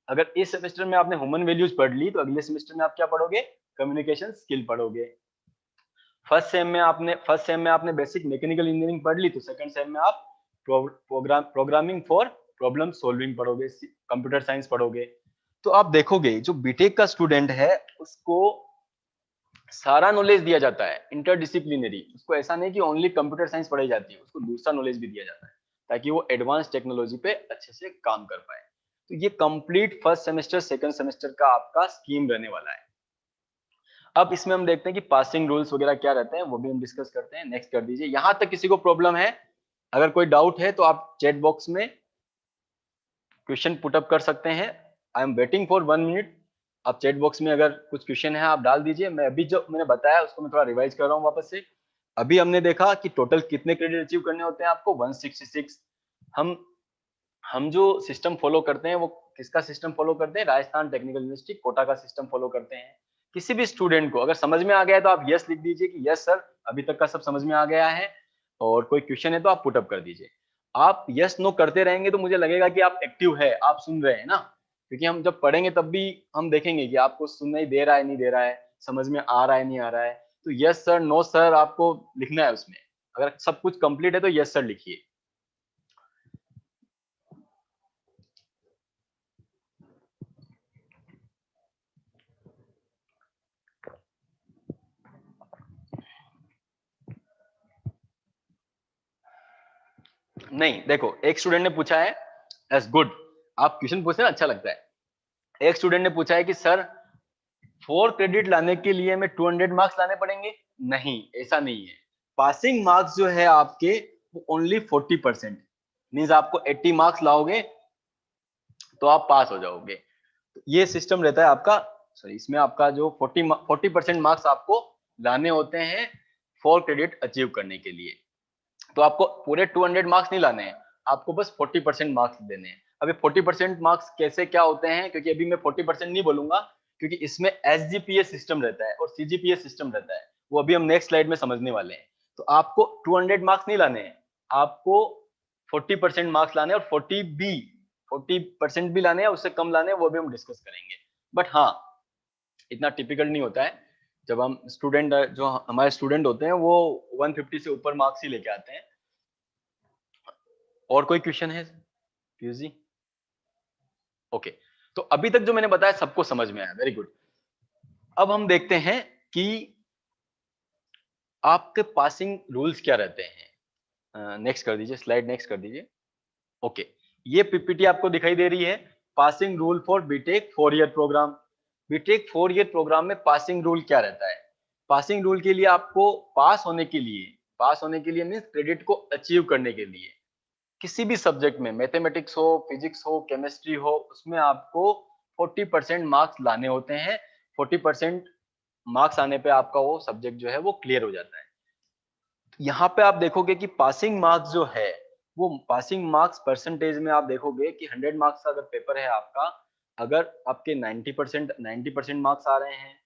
अगर इस सेमेस्टर में आपने ह्यूमन वैल्यूज पढ़ ली तो अगले सेमेस्टर में आप क्या पढ़ोगे, कम्युनिकेशन स्किल पढ़ोगे। फर्स्ट सेम में आपने बेसिक मैकेनिकल इंजीनियरिंग पढ़ ली तो सेकंड सेम में आप प्रोग्रामिंग फॉर प्रॉब्लम सॉल्विंग पढ़ोगे, कंप्यूटर साइंस पढ़ोगे। तो आप देखोगे जो बीटेक का स्टूडेंट है उसको सारा नॉलेज दिया जाता है इंटरडिसिप्लिनरी। उसको ऐसा नहीं कि ओनली कंप्यूटर साइंस पढ़ाई जाती है, उसको दूसरा नॉलेज भी दिया जाता है ताकि वो एडवांस टेक्नोलॉजी पे अच्छे से काम कर पाए। तो ये complete first semester second semester का आपका स्कीम रहने वाला है। अब इसमें हम देखते हैं कि पासिंग रूल्स वगैरह क्या रहते हैं, वो भी हम डिस्कस करते हैं। नेक्स्ट कर दीजिए। यहां तक किसी को प्रॉब्लम है, अगर कोई डाउट है तो आप चैट बॉक्स में क्वेश्चन पुटअप कर सकते हैं। I am waiting for 1 minute. आप चैट बॉक्स में अगर कुछ क्वेश्चन है आप डाल दीजिए। मैं अभी जो मैंने बताया उसको मैं थोड़ा रिवाइज कर रहा हूँ वापस से। अभी हमने देखा कि टोटल कितने क्रेडिट अचीव करने होते हैं आपको, 166। हम जो सिस्टम फॉलो करते हैं वो किसका सिस्टम फॉलो करते हैं, राजस्थान टेक्निकल यूनिवर्सिटी कोटा का सिस्टम फॉलो करते हैं। किसी भी स्टूडेंट को अगर समझ में आ गया है तो आप यस लिख दीजिए कि यस सर अभी तक का सब समझ में आ गया है, और कोई क्वेश्चन है तो आप पुटअप कर दीजिए। आप यस नो करते रहेंगे तो मुझे लगेगा कि आप एक्टिव है, आप सुन रहे हैं ना, क्योंकि हम जब पढ़ेंगे तब भी हम देखेंगे कि आपको सुनाई दे रहा है नहीं दे रहा है, समझ में आ रहा है नहीं आ रहा है। तो यस सर नो सर आपको लिखना है उसमें। अगर सब कुछ कंप्लीट है तो यस सर लिखिए। नहीं देखो, एक स्टूडेंट ने पूछा है, एस गुड, आप क्वेश्चन पूछते हैं अच्छा लगता है। एक स्टूडेंट ने पूछा है कि सर 4 क्रेडिट लाने के लिए मैं 200 मार्क्स लाने पड़ेंगे। नहीं, ऐसा नहीं है। पासिंग मार्क्स जो है आपके वो ओनली 40%। मीन्स आपको 80 मार्क्स लाओगे तो आप पास हो जाओगे। तो ये सिस्टम रहता है आपका। सॉरी, इसमें आपका जो 40% मार्क्स आपको लाने होते हैं फॉर क्रेडिट अचीव करने के लिए। तो आपको पूरे 200 मार्क्स नहीं लाने हैं, आपको बस 40% मार्क्स देने हैं। अभी 40% मार्क्स कैसे क्या होते हैं, क्योंकि अभी मैं 40% नहीं बोलूंगा, क्योंकि इसमें एसजीपीए सिस्टम रहता है और सीजीपीए सिस्टम रहता है, वो अभी हम नेक्स्ट स्लाइड में समझने वाले हैं। तो आपको 200 मार्क्स नहीं लाने हैं, आपको 40% मार्क्स लाने हैं, और 40% भी लाने हैं, उससे कम लाने हैं, वो भी हम डिस्कस करेंगे। बट हाँ, इतना टिपिकल नहीं होता है। जब हम स्टूडेंट, जो हमारे स्टूडेंट होते हैं वो 150 से ऊपर मार्क्स ही लेके आते हैं। और कोई क्वेश्चन है पीयूष जी? ओके, तो अभी तक जो मैंने बताया सबको समझ में आया, वेरी गुड। अब हम देखते हैं कि आपके पासिंग रूल्स क्या रहते हैं। नेक्स्ट कर दीजिए, स्लाइड नेक्स्ट कर दीजिए। ओके, ये पीपीटी आपको दिखाई दे रही है, passing rule for BTech 4 year program. BTech 4 year program में पासिंग रूल क्या रहता है? पासिंग रूल के लिए आपको पास होने के लिए मीन्स क्रेडिट को अचीव करने के लिए किसी भी सब्जेक्ट में, मैथमेटिक्स हो, फिजिक्स हो, केमिस्ट्री हो, उसमें आपको 40% मार्क्स लाने होते हैं। 40% मार्क्स आने पे आपका वो सब्जेक्ट जो है वो क्लियर हो जाता है। यहाँ पे आप देखोगे कि पासिंग मार्क्स जो है, वो पासिंग मार्क्स परसेंटेज में आप देखोगे कि 100 मार्क्स का अगर पेपर है आपका, अगर आपके 90% मार्क्स आ रहे हैं,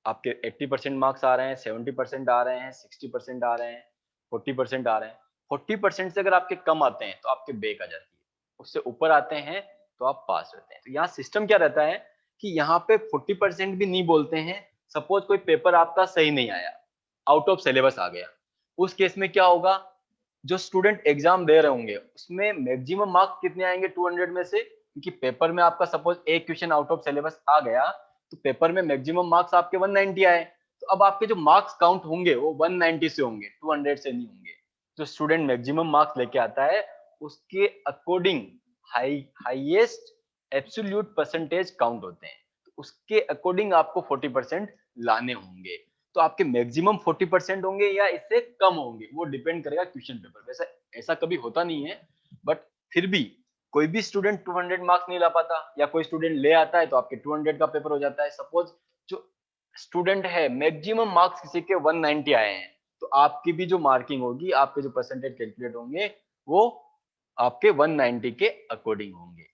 आपके 80% मार्क्स आ रहे हैं, 70% आ रहे हैं, 60% आ रहे हैं, 40% आ रहे हैं, 40% से अगर आपके कम आते हैं तो आपके बैक आ जाती है, उससे ऊपर आते हैं तो आप पास होते हैं। तो यहाँ सिस्टम क्या रहता है कि यहाँ पे 40% भी नहीं बोलते हैं। सपोज कोई पेपर आपका सही नहीं आया, आउट ऑफ सिलेबस आ गया, उस केस में क्या होगा, जो स्टूडेंट एग्जाम दे रहे होंगे उसमें मैक्सिमम मार्क्स कितने आएंगे 200 में से, क्योंकि पेपर में आपका सपोज एक क्वेश्चन आउट ऑफ सिलेबस आ गया तो पेपर में मैक्सिमम मार्क्स आपके 190 आए, तो अब आपके जो मार्क्स काउंट होंगे वो 190 से होंगे, 200 से नहीं होंगे। जो स्टूडेंट मैक्सिमम मार्क्स लेके आता है उसके according highest absolute percentage count होते हैं, तो उसके अकॉर्डिंग आपको 40% लाने होंगे। तो आपके मैक्सिमम 40% होंगे या इससे कम होंगे, वो डिपेंड करेगा क्वेश्चन पेपर। वैसे ऐसा कभी होता नहीं है, बट फिर भी कोई भी स्टूडेंट 200 मार्क्स नहीं ला पाता, या कोई स्टूडेंट ले आता है तो आपके 200 का पेपर हो जाता है। सपोज जो स्टूडेंट है मैक्सिमम मार्क्स किसी के 190 आए हैं, तो आपकी भी जो मार्किंग होगी, आपके जो परसेंटेज कैलकुलेट होंगे वो आपके 190 के अकॉर्डिंग होंगे।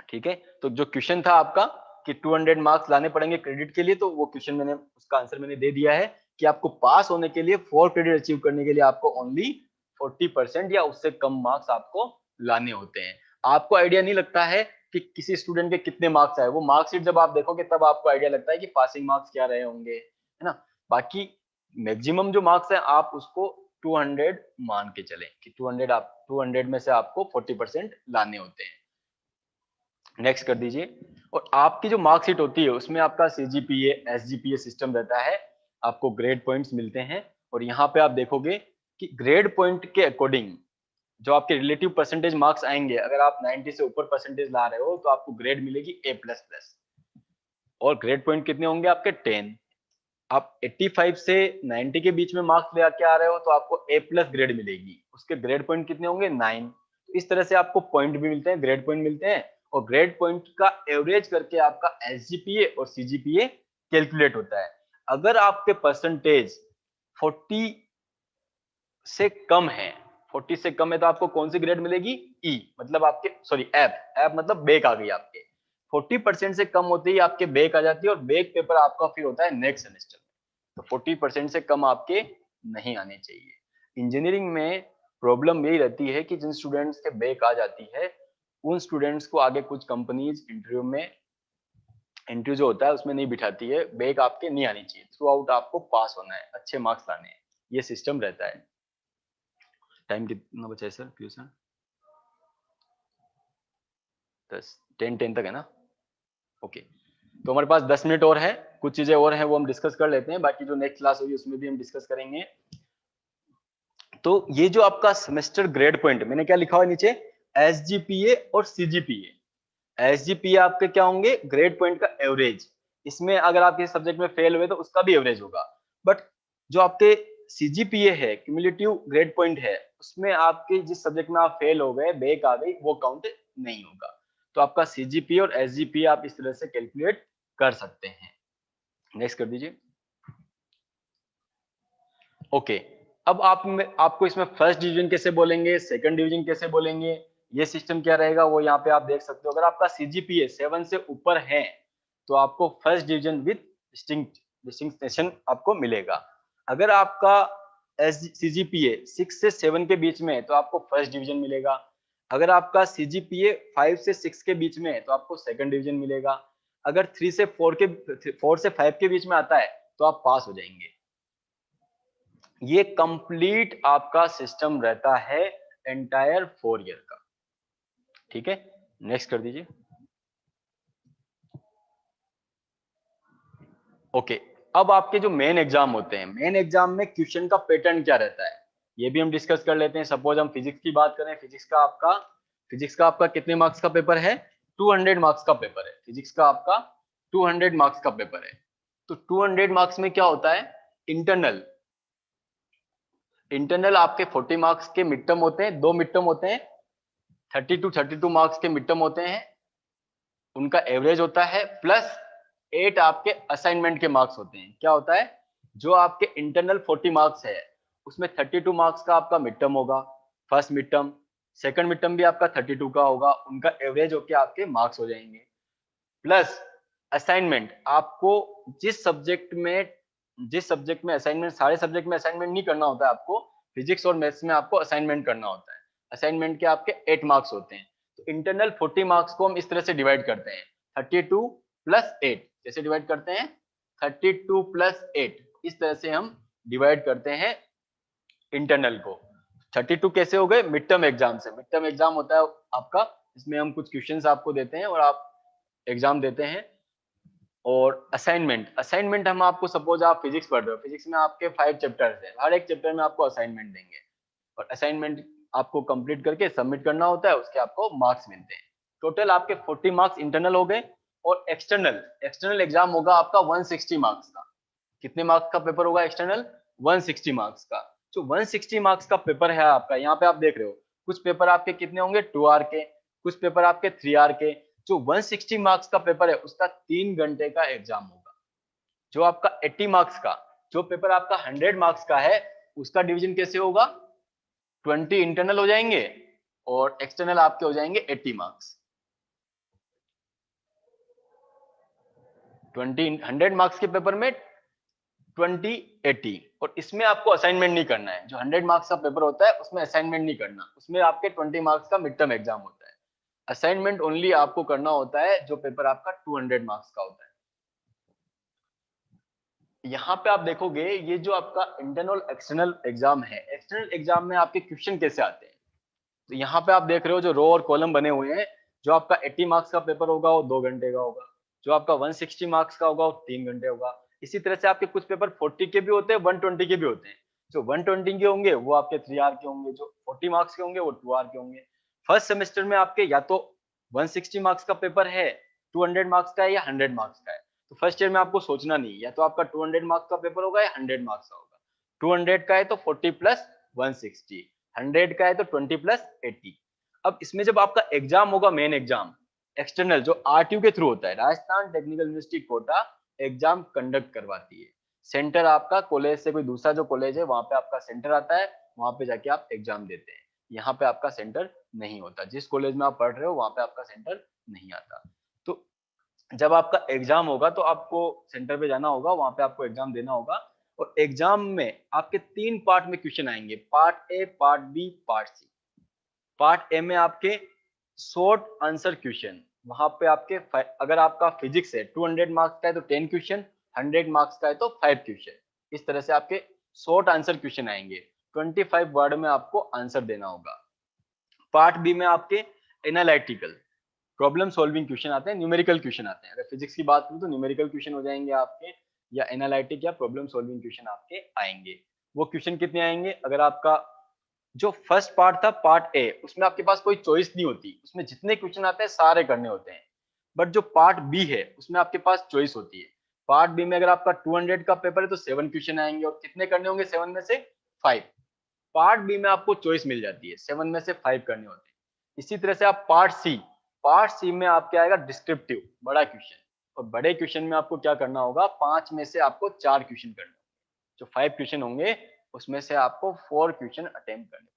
ठीक है, तो जो क्वेश्चन था आपका कि 200 मार्क्स लाने पड़ेंगे क्रेडिट के लिए, तो वो क्वेश्चन मैंने उसका आंसर मैंने दे दिया है कि आपको पास होने के लिए, फॉर क्रेडिट अचीव करने के लिए आपको ओनली 40% या उससे कम मार्क्स आपको लाने होते हैं। आपको आइडिया नहीं लगता है कि किसी स्टूडेंट के कितने मार्क्स आए, वो मार्कशीट जब आप देखोगे तब आपको आइडिया लगता है कि पासिंग मार्क्स क्या रहे होंगे, है ना। बाकी मैक्सिमम जो मार्क्स है आप उसको 200 मान के चलें कि 200 में से आपको 40% लाने होते हैं। नेक्स्ट कर दीजिए। और आपकी जो मार्कशीट होती है उसमें आपका सीजीपीए, एसजीपीए सिस्टम रहता है, आपको ग्रेड पॉइंट्स मिलते हैं। और यहाँ पे आप देखोगे कि ग्रेड पॉइंट के अकॉर्डिंग जो आपके रिलेटिव परसेंटेज मार्क्स आएंगे, अगर आप 90 से ऊपर परसेंटेज ला रहे हो तो आपको ग्रेड मिलेगी A++। और ग्रेड पॉइंट कितने होंगे आपके 10। आप 85 से 90 के बीच में मार्क्स ले आके आ रहे हो तो आपको A+ ग्रेड मिलेगी, उसके ग्रेड पॉइंट कितने होंगे 9। तो इस तरह से आपको पॉइंट भी मिलते हैं, ग्रेड पॉइंट मिलते हैं, और ग्रेड पॉइंट का एवरेज करके आपका एसजीपीए और सीजीपीए कैलकुलेट होता है। अगर आपके परसेंटेज 40 से कम है, 40 से कम है तो आपको कौन सी ग्रेड मिलेगी, ई, मतलब आपके सॉरी एफ मतलब बैक आ गई आपके। 40% से कम होते ही आपके बैक आ जाती है, और बैक पेपर आपका फिर होता है नेक्स्ट सेमेस्टर में। तो 40% से कम आपके नहीं आने चाहिए। इंजीनियरिंग में प्रॉब्लम यही रहती है कि जिन स्टूडेंट्स के बैक आ जाती है उन स्टूडेंट्स को आगे कुछ कंपनीज इंटरव्यू जो होता है उसमें नहीं बिठाती है, बैक आपके नहीं आनी चाहिए, थ्रू आउट आपको पास होना है, अच्छे मार्क्स लाने हैं, ये सिस्टम रहता है। टाइम कितना बचा है सर ट्यूशन? 10 तक है ना। ओके, तो हमारे पास 10 मिनट और है, कुछ चीजें और हैं वो हम डिस्कस कर लेते हैं, बाकी जो नेक्स्ट क्लास होगी उसमें भी हम डिस्कस करेंगे। तो ये जो आपका सेमेस्टर ग्रेड पॉइंट, मैंने क्या लिखा हुआ है नीचे, एसजीपीए और सीजीपीए। एसजीपीए आपके क्या होंगे, ग्रेड पॉइंट का एवरेज। इसमें अगर आप किसी सब्जेक्ट में फेल हुए तो उसका भी एवरेज होगा। बट जो आपके CGPA है, क्यूमुलेटिव ग्रेड पॉइंट है, उसमें आपके जिस सब्जेक्ट में आप फेल हो गए, बैक आ गई, वो काउंट नहीं होगा। तो आपका CGPA और SGPA आप इस तरह से कैलकुलेट कर सकते हैं। नेक्स्ट कर दीजिए। ओके, अब आपको इसमें फर्स्ट डिवीजन कैसे बोलेंगे, सेकंड डिवीजन कैसे बोलेंगे, ये सिस्टम क्या रहेगा वो यहाँ पे आप देख सकते हो। अगर आपका CGPA 7 से ऊपर है तो आपको फर्स्ट डिवीजन विद डिस्टिंक्शन आपको मिलेगा। अगर आपका CGPA 6 से 7 के बीच में है तो आपको फर्स्ट डिवीजन मिलेगा। अगर आपका CGPA 5 से 6 के बीच में है तो आपको सेकंड डिवीजन मिलेगा। अगर 4 से 5 के बीच में आता है तो आप पास हो जाएंगे। ये कंप्लीट आपका सिस्टम रहता है एंटायर 4 ईयर का। ठीक है, नेक्स्ट कर दीजिए। ओके, अब आपके जो मेन एग्जाम होते हैं, मेन एग्जाम में क्वेश्चन का पैटर्न क्या रहता है ये भी हम डिस्कस कर लेते हैं। सपोज हम फिजिक्स की बात करें, फिजिक्स का आपका कितने मार्क्स का पेपर है, 200 मार्क्स का पेपर है। फिजिक्स का आपका 200 मार्क्स का पेपर है। तो 200 मार्क्स में क्या होता है, इंटरनल आपके 40 मार्क्स के मिड टर्म होते हैं, 2 मिड टर्म होते हैं, 32 मार्क्स के मिड टर्म होते हैं, उनका एवरेज होता है, प्लस 8 आपके असाइनमेंट के मार्क्स होते हैं। क्या होता है, जो आपके इंटरनल 40 मार्क्स है उसमें 32 मार्क्स का आपका मिड टर्म होगा, first mid term, second mid term भी आपका 32 का होगा, उनका एवरेज होके आपके मार्क्स हो जाएंगे, प्लस असाइनमेंट। आपको जिस सब्जेक्ट में असाइनमेंट, सारे सब्जेक्ट में असाइनमेंट नहीं करना होता है, आपको फिजिक्स और मैथ्स में आपको असाइनमेंट करना होता है। असाइनमेंट के आपके 8 मार्क्स होते हैं। तो इंटरनल 40 मार्क्स को हम इस तरह से डिवाइड करते हैं, 32 प्लस 8। कैसे डिवाइड करते हैं, 32 प्लस 8, इस तरह से हम डिवाइड करते हैं इंटरनल को। 32 कैसे हो गए, मिड टर्म एग्जाम से। मिड टर्म एग्जाम होता है आपका, इसमें हम कुछ क्वेश्चंस आपको देते हैं और आप एग्जाम देते हैं। और असाइनमेंट हम आपको, सपोज आप फिजिक्स पढ़ रहे हो, फिजिक्स में आपके 5 चैप्टर्स हैं, हर एक चैप्टर में आपको असाइनमेंट देंगे और असाइनमेंट आपको कंप्लीट करके सबमिट करना होता है, उसके आपको मार्क्स मिलते हैं। टोटल आपके 40 मार्क्स इंटरनल हो गए। और एक्सटर्नल एग्जाम होगा आपका 160 मार्क्स का। कितने मार्क्स का पेपर होगा एक्सटर्नल, 160 मार्क्स का। जो 160 मार्क्स का पेपर है आपका, यहाँ पे आप देख रहे हो कुछ पेपर आपके कितने होंगे, 2 आवर के, कुछ पेपर आपके 3 आवर के। जो 160 मार्क्स का पेपर है उसका 3 घंटे का एग्जाम होगा। जो आपका 80 मार्क्स का, जो पेपर आपका 100 मार्क्स का है, उसका डिवीजन कैसे होगा, 20 इंटरनल हो जाएंगे और एक्सटर्नल आपके हो जाएंगे 80 मार्क्स। 100 मार्क्स के पेपर में 20 80, और इसमें आपको असाइनमेंट नहीं करना है। जो 100 मार्क्स का पेपर होता है उसमें असाइनमेंट नहीं करना, उसमें आपके 20 मार्क्स का मिड टर्म एग्जाम होता है। असाइनमेंट ओनली आपको करना होता है जो पेपर आपका 200 मार्क्स का होता है। यहाँ पे आप देखोगे ये जो आपका इंटरनल एक्सटर्नल एग्जाम है, एक्सटर्नल एग्जाम में आपके क्वेश्चन कैसे आते हैं। तो यहाँ पे आप देख रहे हो जो रो और कॉलम बने हुए हैं। जो आपका 80 मार्क्स का पेपर होगा वो 2 घंटे का होगा, जो आपका 160 मार्क्स का होगा वो 3 घंटे होगा। इसी तरह से आपके कुछ पेपर 40 के भी होते हैं, 120 के भी होते हैं। जो 120 के होंगे वो आपके 3 आवर के होंगे, जो 40 मार्क्स के होंगे वो 2 आवर के होंगे। फर्स्ट सेमेस्टर में आपके या तो 160 मार्क्स का पेपर है, 200 मार्क्स का है, या 100 मार्क्स का है। तो फर्स्ट ईयर में आपको सोचना नहीं, या तो आपका 200 मार्क्स का पेपर होगा या 100 मार्क्स का होगा। 200 का है तो 40 प्लस 160, 100 का है तो 20 प्लस 80। अब इसमें जब आपका एग्जाम होगा, मेन एग्जाम एक्सटर्नल, जो RTU के थ्रू होता है, Rajasthan technical university Kota exam conduct करवाती है। सेंटर आपका कॉलेज से कोई दूसरा जो कॉलेज है वहां पे आपका सेंटर आता है, वहां पे जाके आप एग्जाम देते हैं। यहाँ पे आपका सेंटर नहीं होता, जिस कॉलेज में आप पढ़ रहे हो वहां पे आपका सेंटर नहीं आता। तो जब आपका एग्जाम होगा तो आपको सेंटर पे जाना होगा, वहां पे आपको एग्जाम देना होगा। और एग्जाम में आपके 3 पार्ट में क्वेश्चन आएंगे, part A, part B, part C. Part A में आपके शॉर्ट आंसर क्वेश्चन, वहां पे आपके अगर आपका फिजिक्स है 200 मार्क्स का है तो 10 क्वेश्चन, 100 मार्क्स का है तो 5 क्वेश्चन। इस तरह से आपके शॉर्ट आंसर क्वेश्चन आएंगे, 25 वर्ड में आपको आंसर देना होगा। पार्ट बी में आपके एनालिटिकल प्रॉब्लम सॉल्विंग क्वेश्चन आते हैं, न्यूमेरिकल क्वेश्चन आते हैं। अगर फिजिक्स की बात करूं तो न्यूमेरिकल क्वेश्चन हो जाएंगे आपके, या एनालिटिक या प्रॉब्लम सॉल्विंग क्वेश्चन आपके आएंगे। वो क्वेश्चन कितने आएंगे, अगर आपका जो फर्स्ट पार्ट था पार्ट ए, उसमें आपके पास कोई चॉइस नहीं होती, उसमें जितने क्वेश्चन आते हैं सारे करने होते हैं। बट जो पार्ट बी है उसमें आपके पास चॉइस होती है। पार्ट बी में अगर आपका 200 का पेपर है तो 7 क्वेश्चन आएंगे, और कितने करने होंगे 7 में से 5। पार्ट बी में आपको चॉइस मिल जाती है, 7 में से 5 करने होते हैं। इसी तरह से आप पार्ट सी में आपके आएगा डिस्क्रिप्टिव, बड़ा क्वेश्चन, और बड़े क्वेश्चन में आपको क्या करना होगा, 5 में से आपको 4 क्वेश्चन करने होंगे। जो 5 क्वेश्चन होंगे उसमें से आपको 4 क्वेश्चन अटेम्प्ट करने होंगे।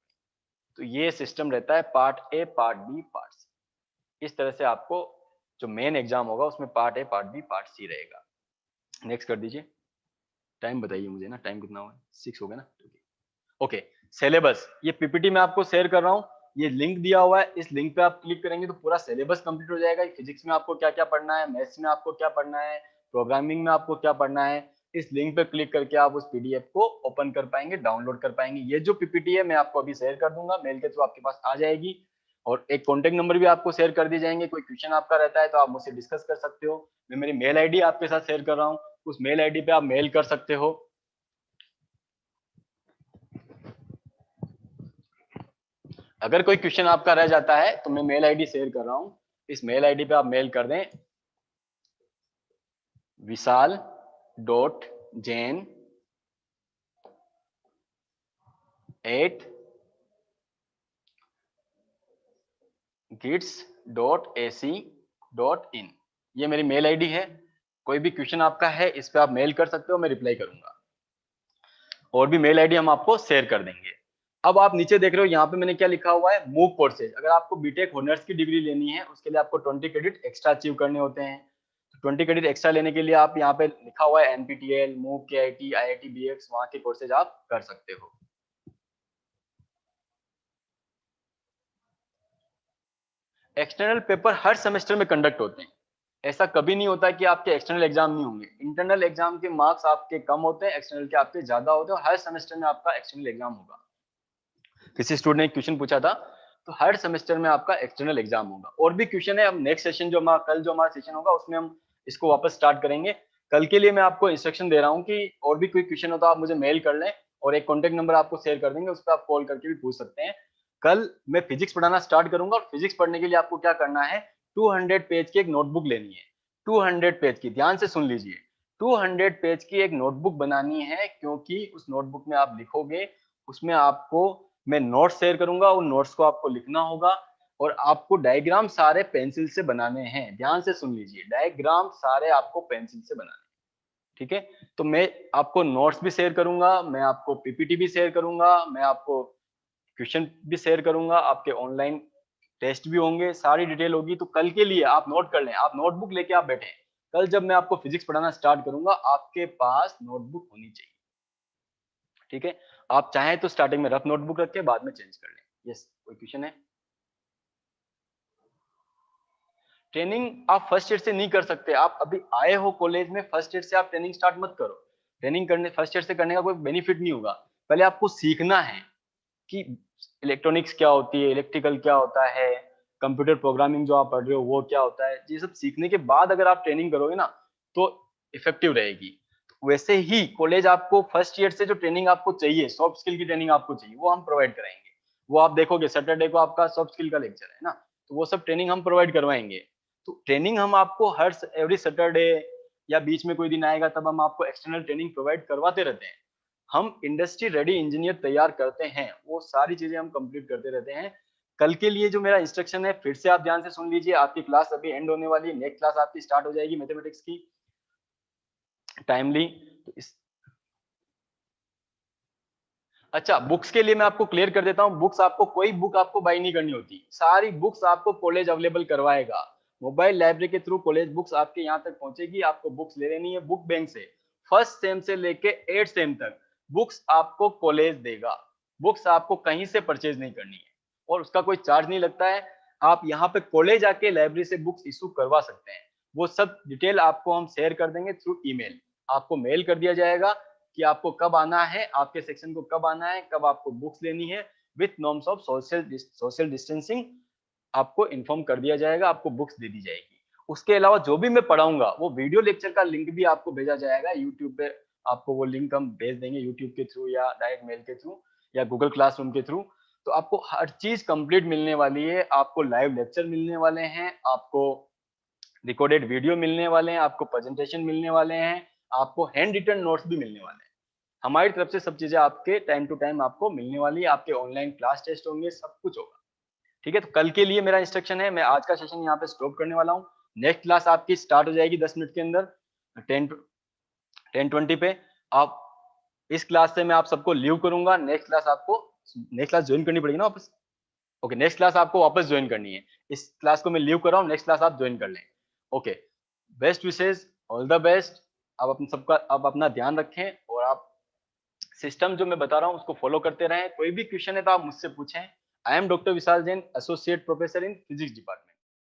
तो ये सिस्टम रहता है part A, part B, part C. इस तरह से आपको जो मेन एग्जाम होगा उसमें part A, part B, part C रहेगा। नेक्स्ट कर दीजिए। टाइम बताइए मुझे ना, टाइम कितना हुआ है, 6 हो गया ना। ओके, सिलेबस ये पीपीटी में आपको शेयर कर रहा हूँ, ये लिंक दिया हुआ है, इस लिंक पे आप क्लिक करेंगे तो पूरा सिलेबस कंप्लीट हो जाएगा। फिजिक्स में आपको क्या क्या पढ़ना है, मैथ्स में आपको क्या पढ़ना है, प्रोग्रामिंग में आपको क्या पढ़ना है, इस लिंक पे क्लिक करके आप उस पीडीएफ को ओपन कर पाएंगे, डाउनलोड कर पाएंगे। ये जो पीपीटी है मैं आपको अभी शेयर कर दूंगा, मेल के थ्रू आपके पास आ जाएगी, और एक कॉन्टेक्ट नंबर भी आपको शेयर कर दिए जाएंगे। कोई क्वेश्चन आपका रहता है तो आप मुझसे डिस्कस कर सकते हो। मैं मेरी मेल आईडी आपके साथ शेयर कर रहा हूँ, उस मेल आईडी पे आप मेल कर सकते हो। अगर कोई क्वेश्चन आपका रह जाता है तो मैं मेल आईडी शेयर कर रहा हूं, इस मेल आईडी पे आप मेल कर दें, vishal.jain@gits.ac.in, ये मेरी मेल आईडी है। कोई भी क्वेश्चन आपका है इस पे आप मेल कर सकते हो, मैं रिप्लाई करूंगा। और भी मेल आईडी हम आपको शेयर कर देंगे। अब आप नीचे देख रहे हो यहाँ पे मैंने क्या लिखा हुआ है, मूव कोर्सेज। अगर आपको बीटेक ऑनर्स की डिग्री लेनी है उसके लिए आपको 20 क्रेडिट एक्स्ट्रा अचीव करने होते हैं। तो 20 क्रेडिट एक्स्ट्रा लेने के लिए आप यहाँ पे लिखा हुआ है NPTEL, move, KIT, IIT BX, वहां के कोर्सेज आप कर सकते हो। एक्सटर्नल पेपर हर सेमेस्टर में कंडक्ट होते हैं, ऐसा कभी नहीं होता कि आपके एक्सटर्नल एग्जाम नहीं होंगे। इंटरनल एग्जाम के मार्क्स आपके कम होते हैं, एक्सटर्नल के आपके ज्यादा होते हैं, और हर सेमेस्टर में आपका एक्सटर्नल एग्जाम होगा। किसी स्टूडेंट ने क्वेश्चन पूछा था, तो हर सेमेस्टर में आपका एक्सटर्नल एग्जाम होगा। और भी क्वेश्चन है, अब नेक्स्ट सेशन जो हमारा कल जो हमारा सेशन होगा उसमें हम इसको वापस स्टार्ट करेंगे। कल के लिए मैं आपको इंस्ट्रक्शन दे रहा हूँ कि और भी कोई क्वेश्चन हो तो आप मुझे मेल कर लें, और एक कॉन्टेक्ट नंबर आपको शेयर कर देंगे, उस पर आप कॉल करके भी पूछ सकते हैं। कल मैं फिजिक्स पढ़ाना स्टार्ट करूंगा, और फिजिक्स पढ़ने के लिए आपको क्या करना है, 200 पेज की एक नोटबुक लेनी है। 200 पेज की, ध्यान से सुन लीजिए, 200 पेज की एक नोटबुक बनानी है, क्योंकि उस नोटबुक में आप लिखोगे, उसमें आपको मैं नोट्स शेयर करूंगा, उन नोट्स को आपको लिखना होगा, और आपको डायग्राम सारे पेंसिल से बनाने हैं। ध्यान से सुन लीजिए, डायग्राम सारे आपको पेंसिल से बनाने हैं, ठीक है। तो मैं आपको नोट्स भी शेयर करूंगा, मैं आपको पीपीटी भी शेयर करूंगा, मैं आपको क्वेश्चन भी शेयर करूंगा, आपके ऑनलाइन टेस्ट भी होंगे, सारी डिटेल होगी। तो कल के लिए आप नोट कर लें, आप नोटबुक लेके आप बैठे। कल जब मैं आपको फिजिक्स पढ़ाना स्टार्ट करूंगा आपके पास नोटबुक होनी चाहिए, ठीक है। आप चाहें तो स्टार्टिंग में रफ नोटबुक रख के बाद में चेंज कर लें। यस, कोई क्वेश्चन है? ट्रेनिंग आप फर्स्ट ईयर से नहीं कर सकते। आप अभी आए हो कॉलेज में, फर्स्ट ईयर से आप ट्रेनिंग स्टार्ट मत करो। ट्रेनिंग करने फर्स्ट ईयर से करने का कोई बेनिफिट नहीं होगा। पहले आपको सीखना है कि इलेक्ट्रॉनिक्स क्या होती है, इलेक्ट्रिकल क्या होता है, कंप्यूटर प्रोग्रामिंग जो आप पढ़ रहे हो वो क्या होता है। ये सब सीखने के बाद अगर आप ट्रेनिंग करोगे ना तो इफेक्टिव रहेगी। वैसे ही कॉलेज आपको फर्स्ट ईयर से जो ट्रेनिंग आपको चाहिए, सॉफ्ट स्किल की ट्रेनिंग आपको चाहिए, वो हम प्रोवाइड कराएंगे। वो आप देखोगे सैटरडे को आपका सॉफ्ट स्किल का लेक्चर है ना, तो वो सब ट्रेनिंग हम प्रोवाइड करवाएंगे। तो ट्रेनिंग हम आपको हर एवरी सैटरडे या बीच में कोई दिन आएगा तब हम आपको एक्सटर्नल ट्रेनिंग प्रोवाइड करवाते रहते हैं। हम इंडस्ट्री रेडी इंजीनियर तैयार करते हैं, वो सारी चीजें हम कंप्लीट करते रहते हैं। कल के लिए जो मेरा इंस्ट्रक्शन है फिर से आप ध्यान से सुन लीजिए। आपकी क्लास अभी एंड होने वाली है, नेक्स्ट क्लास आपकी स्टार्ट हो जाएगी मैथमेटिक्स की टाइमली। तो इस अच्छा, बुक्स के लिए मैं आपको क्लियर कर देता हूँ। बुक्स आपको कोई बुक आपको बाई नहीं करनी होती, सारी बुक्स आपको कॉलेज अवेलेबल करवाएगा। मोबाइल लाइब्रेरी के थ्रू कॉलेज बुक्स आपके यहाँ तक पहुंचेगी। आपको बुक्स ले लेनी है बुक बैंक से, फर्स्ट सेम से लेके 8th सेम तक बुक्स आपको कॉलेज देगा। बुक्स आपको कहीं से परचेज नहीं करनी है, और उसका कोई चार्ज नहीं लगता है। आप यहाँ पे कॉलेज आके लाइब्रेरी से बुक्स इशू करवा सकते हैं। वो सब डिटेल आपको हम शेयर कर देंगे थ्रू ईमेल। आपको मेल कर दिया जाएगा कि आपको कब आना है, आपके सेक्शन को कब आना है, कब आपको बुक्स लेनी है, with norms of social distancing आपको इन्फॉर्म कर दिया जाएगा, आपको बुक्स दे दी जाएगी। उसके अलावा जो भी मैं पढ़ाऊंगा वो वीडियो लेक्चर का लिंक भी आपको भेजा जाएगा यूट्यूब पे। आपको वो लिंक हम भेज देंगे यूट्यूब के थ्रू या डायरेक्ट मेल के थ्रू या गूगल क्लासरूम के थ्रू। तो आपको हर चीज कंप्लीट मिलने वाली है। आपको लाइव लेक्चर मिलने वाले हैं, आपको रिकॉर्डेड वीडियो मिलने वाले हैं, आपको प्रेजेंटेशन मिलने वाले हैं, आपको हैंड रिटन नोट्स भी मिलने वाले हैं। हमारी तरफ से सब चीजें आपके टाइम टू टाइम आपको मिलने वाली है, आपके ऑनलाइन क्लास टेस्ट होंगे, सब कुछ होगा। ठीक है, तो कल के लिए मेरा इंस्ट्रक्शन है, मैं आज का सेशन यहाँ पे स्टॉप करने वाला हूँ। नेक्स्ट क्लास आपकी स्टार्ट हो जाएगी 10 मिनट के अंदर, 10:20 पे। आप इस क्लास से मैं आप सबको लीव करूंगा। नेक्स्ट क्लास ज्वाइन करनी पड़ेगी ना वापस। ओके, नेक्स्ट क्लास आपको वापस ज्वाइन करनी है। इस क्लास को मैं लीव कर रहा हूँ, नेक्स्ट क्लास आप ज्वाइन कर लें। Okay, best wishes, all the best. आप अपना ध्यान रखें और आप सिस्टम जो मैं बता रहा हूँ उसको फॉलो करते रहें। कोई भी क्वेश्चन है तो आप मुझसे पूछें। I am doctor Vishal Jain, associate professor in physics department.